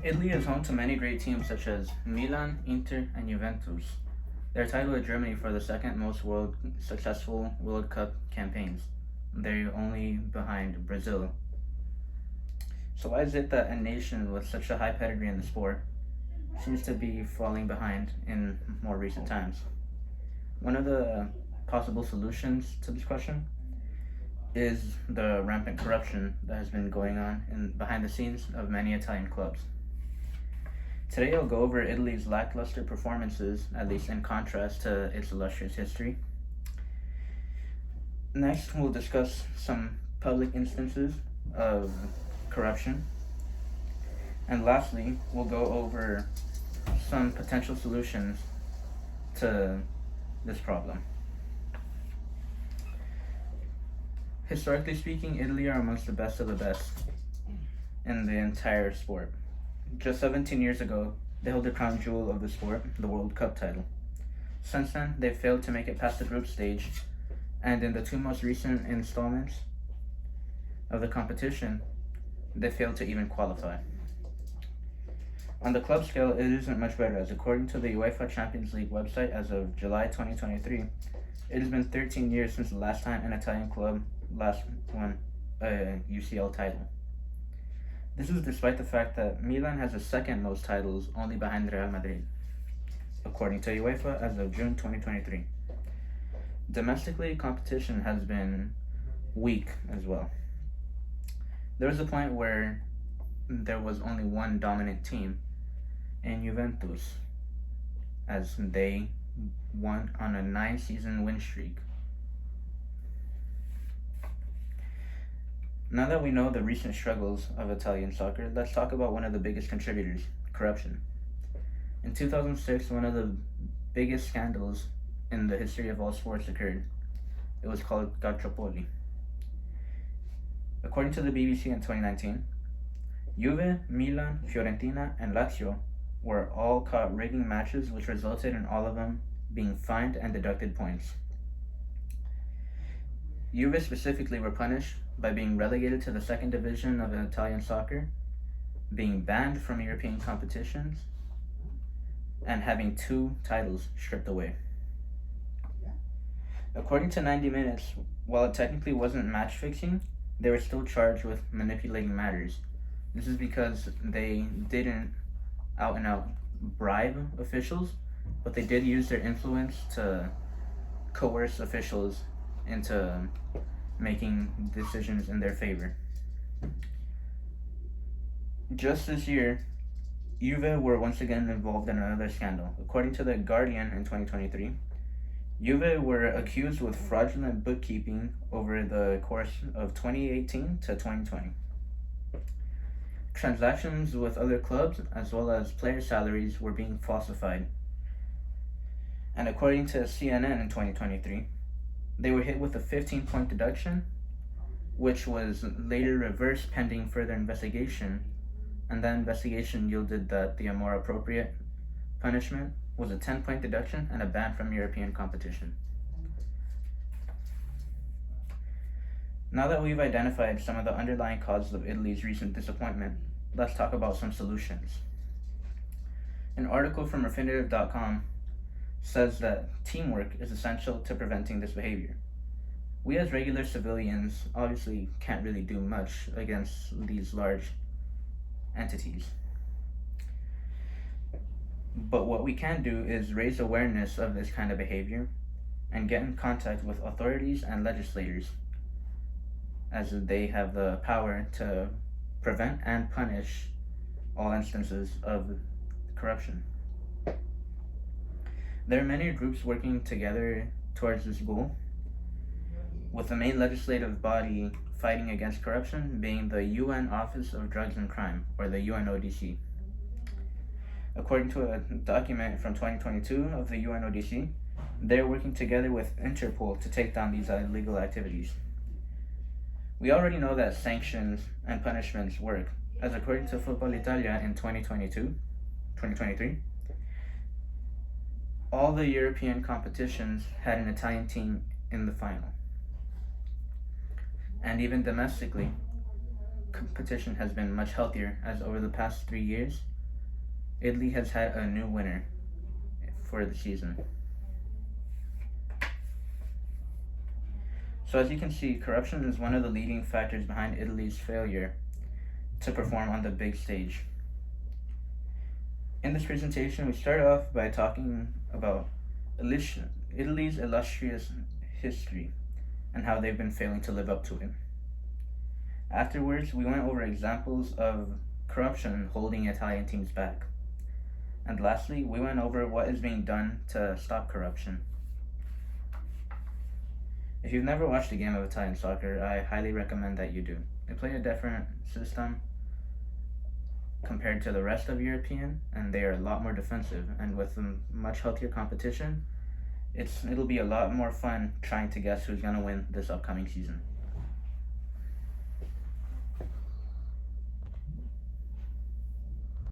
Italy is home to many great teams such as Milan, Inter, and Juventus. They're tied with Germany for the second most successful World Cup campaigns. They're only behind Brazil. So why is it that a nation with such a high pedigree in the sport seems to be falling behind in more recent times? One of the possible solutions to this question is the rampant corruption that has been going on behind the scenes of many Italian clubs. Today I'll go over Italy's lackluster performances, at least in contrast to its illustrious history. Next, we'll discuss some public instances of corruption. And lastly, we'll go over some potential solutions to this problem. Historically speaking, Italy are amongst the best of the best in the entire sport. Just 17 years ago, they held the crown jewel of the sport, the World Cup title. Since then, they've failed to make it past the group stage, and in the two most recent installments of the competition, they failed to even qualify. On the club scale, it isn't much better, as according to the UEFA Champions League website, as of July 2023, it has been 13 years since the last time an Italian club last won a UCL title. This is despite the fact that Milan has the second most titles, only behind Real Madrid, according to UEFA as of June 2023. Domestically, competition has been weak as well. There was a point where there was only one dominant team in Juventus, as they won on a 9-season win streak. Now that we know the recent struggles of Italian soccer, let's talk about one of the biggest contributors, corruption. In 2006, one of the biggest scandals in the history of all sports occurred. It was called Calciopoli. According to the BBC in 2019, Juve, Milan, Fiorentina, and Lazio were all caught rigging matches, which resulted in all of them being fined and deducted points. Juve specifically were punished by being relegated to the second division of Italian soccer, being banned from European competitions, and having 2 titles stripped away. According to 90 Minutes, while it technically wasn't match fixing, they were still charged with manipulating matters. This is because they didn't out and out bribe officials, but they did use their influence to coerce officials into making decisions in their favor. Just this year, Juve were once again involved in another scandal. According to The Guardian in 2023, Juve were accused with fraudulent bookkeeping over the course of 2018 to 2020. Transactions with other clubs as well as player salaries were being falsified. And according to CNN in 2023, they were hit with a 15-point deduction, which was later reversed pending further investigation, and that investigation yielded that the more appropriate punishment was a 10-point deduction and a ban from European competition. Now that we've identified some of the underlying causes of Italy's recent disappointment, let's talk about some solutions. An article from Refinitiv.com says that teamwork is essential to preventing this behavior. We as regular civilians obviously can't really do much against these large entities. But what we can do is raise awareness of this kind of behavior and get in contact with authorities and legislators, as they have the power to prevent and punish all instances of corruption. There are many groups working together towards this goal, with the main legislative body fighting against corruption being the UN Office of Drugs and Crime, or the UNODC. According to a document from 2022 of the UNODC, they're working together with Interpol to take down these illegal activities. We already know that sanctions and punishments work, as according to Football Italia in 2023, all the European competitions had an Italian team in the final. And even domestically, competition has been much healthier, as over the past 3 years, Italy has had a new winner for the season. So as you can see, corruption is one of the leading factors behind Italy's failure to perform on the big stage. In this presentation, we start off by talking about Italy's illustrious history and how they've been failing to live up to it. Afterwards, we went over examples of corruption holding Italian teams back. And lastly, we went over what is being done to stop corruption. If you've never watched a game of Italian soccer, I highly recommend that you do. They play a different system compared to the rest of European, and they are a lot more defensive. And with a much healthier competition, it'll be a lot more fun trying to guess who's gonna win this upcoming season.